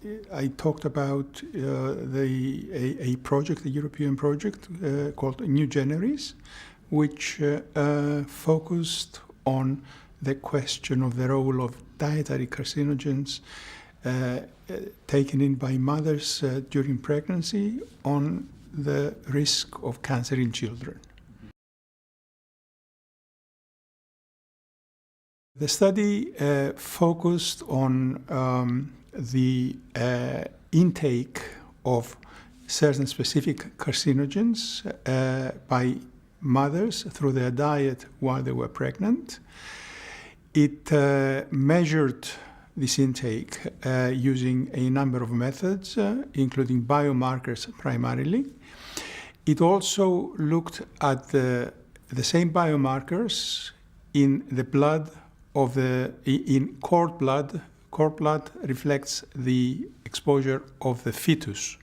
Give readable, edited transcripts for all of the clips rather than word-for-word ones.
I talked about a project, a European project called NewGeneris, which focused on the question of the role of dietary carcinogens taken in by mothers during pregnancy on the risk of cancer in children. The study focused on the intake of certain specific carcinogens by mothers through their diet while they were pregnant. It measured this intake using a number of methods, including biomarkers primarily. It also looked at the same biomarkers in the blood of in cord blood. Cord blood reflects the exposure of the fetus.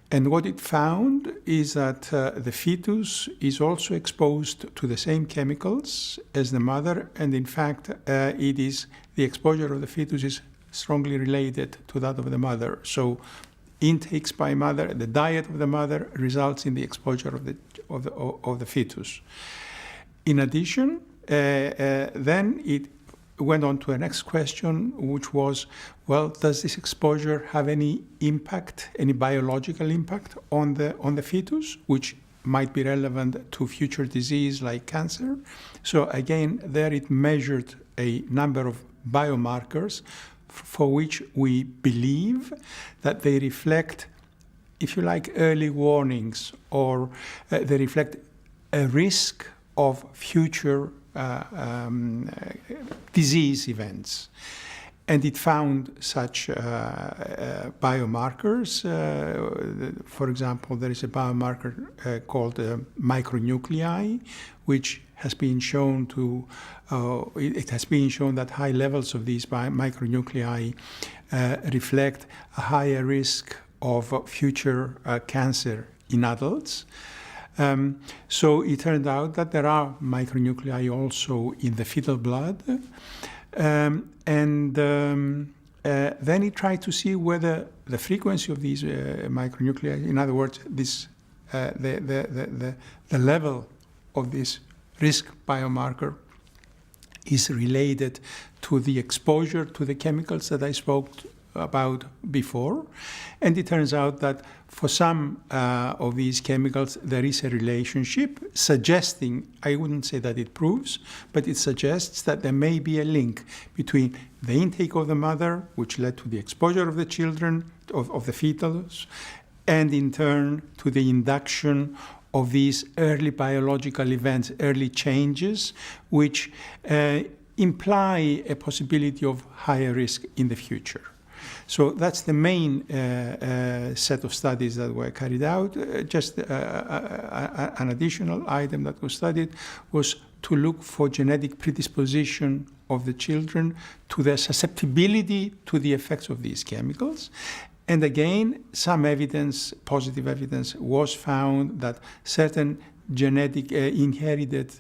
And what it found is that the fetus is also exposed to the same chemicals as the mother, and in fact, the exposure of the fetus is strongly related to that of the mother. So intakes by mother, the diet of the mother results in the exposure of the fetus. In addition, then it went on to a next question, which was, well, does this exposure have any impact, any biological impact on the fetus, which might be relevant to future disease like cancer? So again, there it measured a number of biomarkers for which we believe that they reflect, if you like, early warnings, or they reflect a risk of future disease events. And it found such biomarkers. For example, there is a biomarker called micronuclei, which has been shown to, it has been shown that high levels of these micronuclei reflect a higher risk of future cancer in adults. So it turned out that there are micronuclei also in the fetal blood. Then he tried to see whether the frequency of these micronuclei, in other words, this, the level of this risk biomarker is related to the exposure to the chemicals that I spoke about before. And it turns out that for some of these chemicals, there is a relationship suggesting, I wouldn't say that it proves, but it suggests that there may be a link between the intake of the mother, which led to the exposure of the children, of the fetals, and in turn to the induction of these early biological events, early changes, which imply a possibility of higher risk in the future. So that's the main set of studies that were carried out. Just an additional item that was studied was to look for genetic predisposition of the children to their susceptibility to the effects of these chemicals. And again, some evidence, positive evidence, was found that certain genetic inherited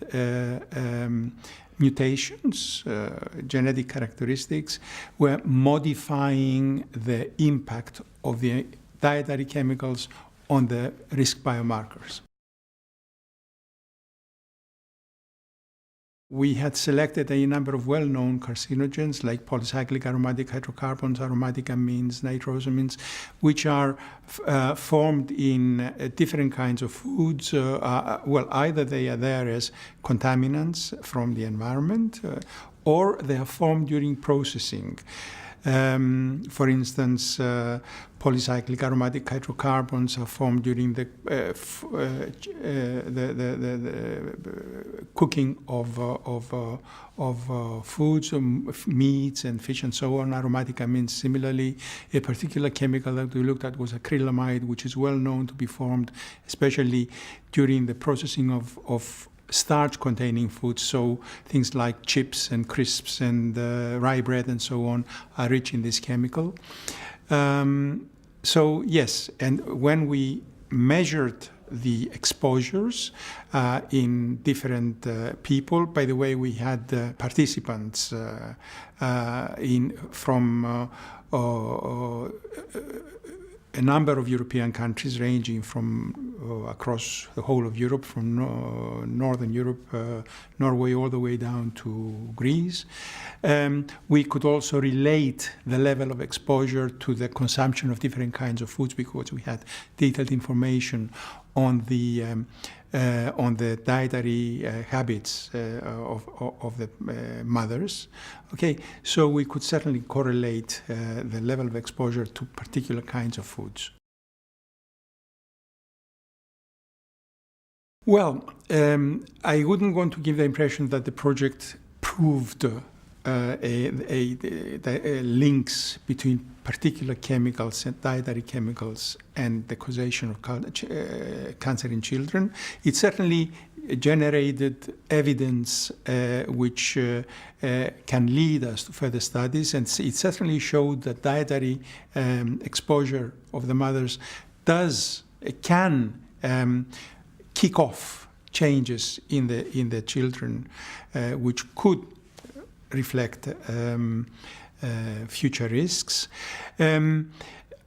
mutations, genetic characteristics, were modifying the impact of the dietary chemicals on the risk biomarkers. We had selected a number of well-known carcinogens like polycyclic aromatic hydrocarbons, aromatic amines, nitrosamines, which are formed in different kinds of foods. Well, either they are there as contaminants from the environment, or they are formed during processing. For instance, polycyclic aromatic hydrocarbons are formed during the cooking of foods, meats and fish and so on. Aromatic amines, similarly. A particular chemical that we looked at was acrylamide, which is well known to be formed, especially during the processing of starch-containing foods, so things like chips and crisps and rye bread and so on are rich in this chemical. So yes, and when we measured the exposures in different people. By the way, we had participants from a number of European countries, ranging from across the whole of Europe, from Northern Europe, Norway, all the way down to Greece. We could also relate the level of exposure to the consumption of different kinds of foods, because we had detailed information on the dietary habits of the mothers. Okay, so we could certainly correlate the level of exposure to particular kinds of foods. Well, I wouldn't want to give the impression that the project proved links between particular chemicals and dietary chemicals and the causation of cancer in children. It certainly generated evidence which can lead us to further studies, and it certainly showed that dietary exposure of the mothers can kick off changes in the children, which could reflect future risks.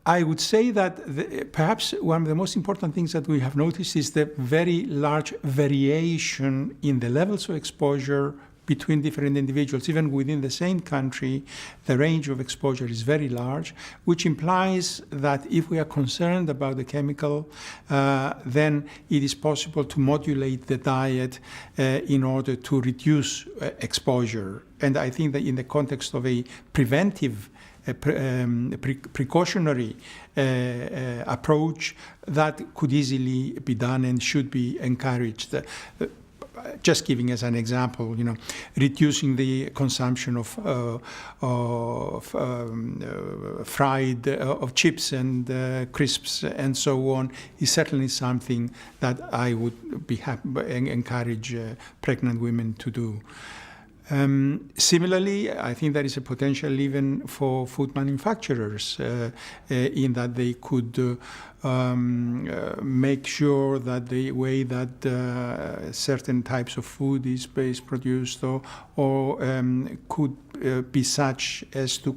I would say that perhaps one of the most important things that we have noticed is the very large variation in the levels of exposure between different individuals. Even within the same country, the range of exposure is very large, which implies that if we are concerned about the chemical, then it is possible to modulate the diet in order to reduce exposure. And I think that in the context of a preventive precautionary approach, that could easily be done and should be encouraged. Just giving as an example, reducing the consumption of chips and crisps and so on is certainly something that I would be encourage pregnant women to do. Similarly, I think there is a potential even for food manufacturers in that they could make sure that the way that certain types of food is produced or could be such as to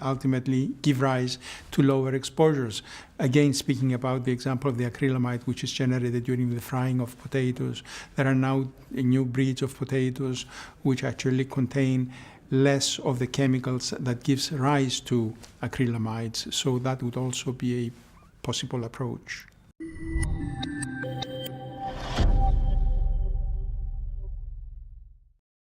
ultimately give rise to lower exposures. Again, speaking about the example of the acrylamide, which is generated during the frying of potatoes, there are now new breeds of potatoes which actually contain less of the chemicals that gives rise to acrylamides. So that would also be a possible approach.